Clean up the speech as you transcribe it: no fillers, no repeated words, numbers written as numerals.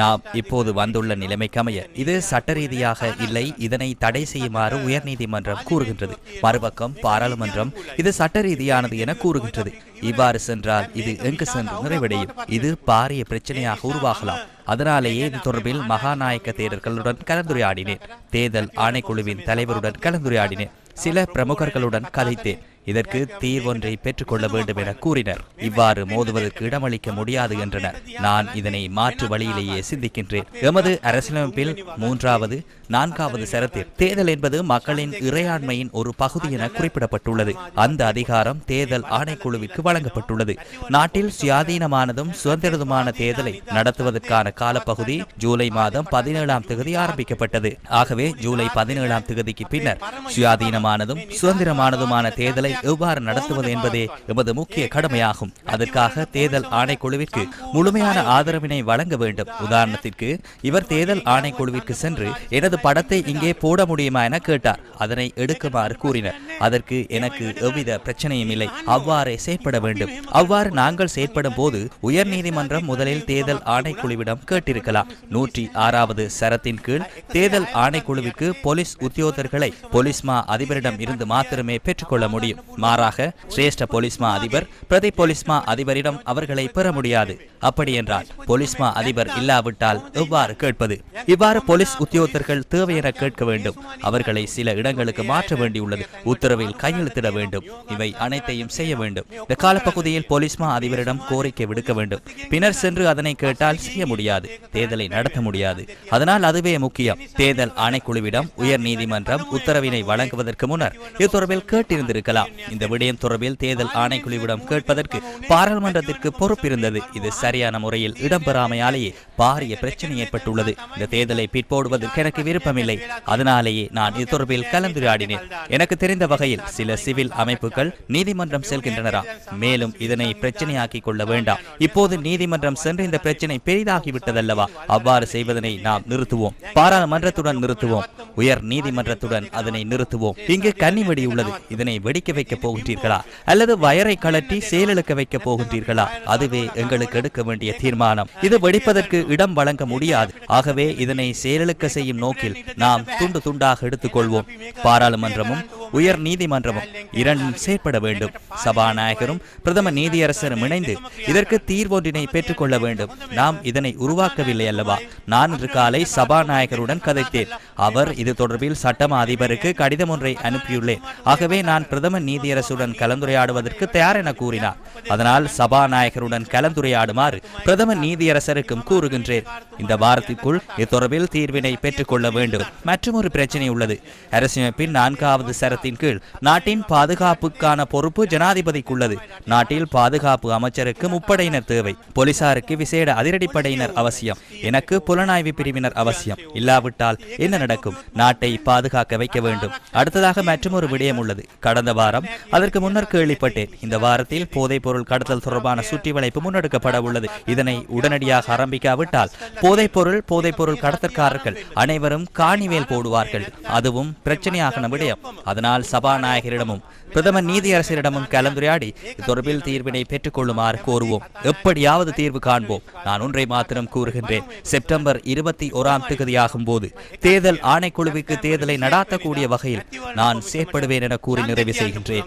நாம் இப்போது வந்துள்ள நிலைமைக்கமைய இது சட்ட ரீதியாக இல்லை, இதனை தடை செய்யுமாறு உயர்நீதிமன்றம் கூறுகின்றது. மறுபக்கம் பாராளுமன்றம் இது சட்ட ரீதியானது என கூறுகின்றது. இவ்வாறு சென்றால் இது எங்கு சென்று நிறைவடையும்? இது பாரிய பிரச்சனையாக உருவாகலாம். அதனாலேயே இது தொடர்பில் மகாநாயக்க தேரர்களுடன் கலந்துரையாடினேன். தேர்தல் ஆணைக்குழுவின் தலைவருடன் கலந்துரையாடினேன். சில பிரமுகர்களுடன் கதைத்தேன். இதற்கு தீர்வொன்றை பெற்றுக்கொள்ள வேண்டும் என கூறினர். இவ்வாறு மோதுவதற்கு இடமளிக்க முடியாது என்றனர். நான் இதனை மாற்று வழியிலேயே சிந்திக்கின்றேன். எமது அரசியலமைப்பில் 3வது 4வது சரத்தில் தேர்தல் என்பது மக்களின் இறையாண்மையின் ஒரு பகுதி என குறிப்பிடப்பட்டுள்ளது. அந்த அதிகாரம் தேர்தல் ஆணைக்குழுவிற்கு வழங்கப்பட்டுள்ளது. நாட்டில் சுயாதீனமானதும் சுதந்திரதுமான தேர்தலை நடத்துவதற்கான காலப்பகுதி ஜூலை மாதம் 17ஆம் தேதி ஆரம்பிக்கப்பட்டது. ஆகவே ஜூலை 17ஆம் தேதிக்கு பின்னர் சுயாதீனமானதும் சுதந்திரமானதுமான தேர்தலை எவ்வாறு நடத்துவது என்பதே எமது முக்கிய கடமையாகும். அதற்காக தேர்தல் ஆணைக்குழுவிற்கு முழுமையான ஆதரவினை வழங்க வேண்டும். உதாரணத்திற்கு இவர் தேர்தல் ஆணைக்குழுவிற்கு சென்று எனது படத்தை இங்கே போட முடியுமா என கேட்டார். அதனை எடுக்குமாறு கூறினர். அதற்கு எனக்கு எவ்வித பிரச்சனையும் இல்லை. அவ்வாறே செயற்பட வேண்டும். அவ்வாறு நாங்கள் செயற்படும் போது உயர் நீதிமன்றம் முதலில் தேர்தல் ஆணைக்குழுவிடம் கேட்டிருக்கலாம். 106வது சரத்தின் கீழ் தேர்தல் ஆணைக்குழுவிற்கு போலீஸ் உத்தியோகர்களை போலீஸ்மா அதிபரிடம் இருந்து மாத்திரமே பெற்றுக்கொள்ள முடியும். மாறாக சிரேஷ்ட போலீஸ்மா அதிபர் பிரதி போலீஸ்மா அதிபரிடம் அவர்களை பெற முடியாது. அப்படி என்றால் போலீஸ்மா அதிபர் இல்லாவிட்டால் எவ்வாறு கேட்பது? இவ்வாறு போலீஸ் உத்தியோகர்கள் தேவை என கேட்க வேண்டும். அவர்களை சில இடங்களுக்கு மாற்ற வேண்டியுள்ளது. உத்தரவில் கையெழுத்திட வேண்டும். இவை அனைத்தையும் செய்ய வேண்டும். இந்த காலப்பகுதியில் போலீஸ்மா அதிபரிடம் கோரிக்கை விடுக்க வேண்டும். பின்னர் சென்று அதனை கேட்டால் செய்ய முடியாது, தேர்தலை நடத்த முடியாது. அதனால் அதுவே முக்கியம். தேர்தல் ஆணைக்குழுவிடம் உயர் நீதிமன்றம் உத்தரவினை வழங்குவதற்கு முன்னர் இது தொடர்பில் கேட்டிருந்திருக்கலாம். இந்த விடயம் தொடர்பில் தேர்தல் ஆணைக்குழுவிடம் கேட்பதற்கு பாராளுமன்றத்திற்கு பொறுப்பிருந்தது. இது சரியான முறையில் இடம்பெறாமையாலேயே பாரிய பிரச்சனை ஏற்பட்டுள்ளது. இந்த தேர்தலை பிற்போடுவதற்கு எனக்கு விருப்பமில்லை. அதனாலேயே நான் இது தொடர்பில் கலந்துரையாடினேன். எனக்கு தெரிந்த வகையில் சில சிவில் அமைப்புகள் நீதிமன்றம் செல்கின்றனரா? மேலும் இதனை பிரச்சனையாக்கிக் கொள்ள வேண்டாம். இப்போது நீதிமன்றம் சென்று இந்த பிரச்சனை பெரிதாகிவிட்டதல்லவா? அவ்வாறு செய்வதனை நாம் நிறுத்துவோம். பாராளுமன்றத்துடன் நிறுத்துவோம். உயர் நீதிமன்றத்துடன் அதனை நிறுத்துவோம். இங்கு கன்னிவெடி உள்ளது. இதனை வெடிக்க வைக்க போகின்றீர்களா அல்லது வயரை கலட்டி செயலிழக்க வைக்க போகின்றீர்களா? அதுவே எங்களுக்கு எடுக்க வேண்டிய தீர்மானம். இது வெடிப்பதற்கு இடம் வழங்க முடியாது. ஆகவே இதனை செயலிழக்க செய்யும் நோக்கில் நாம் துண்டு துண்டாக எடுத்துக்கொள்வோம். பாராளுமன்றமும் உயர் நீதிமன்றமும் இரண்டும் செயற்பட வேண்டும். சபாநாயகரும் பிரதம நீதியரசரும் இணைந்து இதற்கு தீர்வொன்றினை பெற்றுக் கொள்ள வேண்டும். நாம் இதனை உருவாக்கவில்லை அல்லவா? நான் இன்று காலை சபாநாயகருடன் கதைத்தேன். அவர் இது தொடர்பில் சட்டமா அதிபருக்கு கடிதம் ஒன்றை அனுப்பியுள்ளேன். ஆகவே நான் பிரதம நீதியரசுடன் கலந்துரையாடுவதற்கு தயார் என கூறினார். அதனால் சபாநாயகருடன் கலந்துரையாடுமாறு பிரதம நீதியரசருக்கும் கூறுகின்றேன். இந்த வாரத்திற்குள் இது தொடர்பில் தீர்வினை பெற்றுக் கொள்ள வேண்டும். மற்றொரு பிரச்சனை உள்ளது. அரசியலமைப்பின் 4வது சரத்தின் கீழ் நாட்டின் பாதுகாப்புக்கான பொறுப்பு ஜனாதிபதிக்குள்ளது. நாட்டில் பாதுகாப்பு அமைச்சருக்கு முப்படையினர் தேவை. போலீசாருக்கு விசேட அதிரடிப்படையினர் அவசியம். எனக்கு புலனாய்வு பிரிவினர் அவசியம். இல்லாவிட்டால் என்ன நடக்கும்? நாட்டை பாதுகாக்க வைக்க வேண்டும். அடுத்ததாக மற்றொரு விடயம் உள்ளது. கடந்த வாரம் அதற்கு முன்னர் கேள்விப்பட்டேன். இந்த வாரத்தில் போதைப் பொருள் கடத்தல் தொடர்பான சுற்றி வளைப்பு முன்னெடுக்கப்பட உள்ளது. இதனை உடனடியாக ஆரம்பிக்காவிட்டால் போதைப் பொருள் கடத்தற்காரர்கள் அனைவரும் காணிவேல் போடுவார்கள். அதுவும் பிரச்சனையான விடயம். அதனால் சபாநாயகரிடமும் பிரதம நீதியரசரிடமும் கலந்துரையாடி தொடர்பில் தீர்வினை பெற்றுக் கொள்ளுமாறு கோருவோம். எப்படியாவது தீர்வு காண்போம். நான் ஒன்றை மாத்திரம் கூறுகின்றேன். செப்டம்பர் 21ஆம் தேதியாகும் போது தேர்தல் ஆணைக்குழுவிற்கு தேர்தலை நடாத்தக்கூடிய வகையில் நான் செயற்படுவேன் என கூறி நிறைவு செய்கின்றேன்.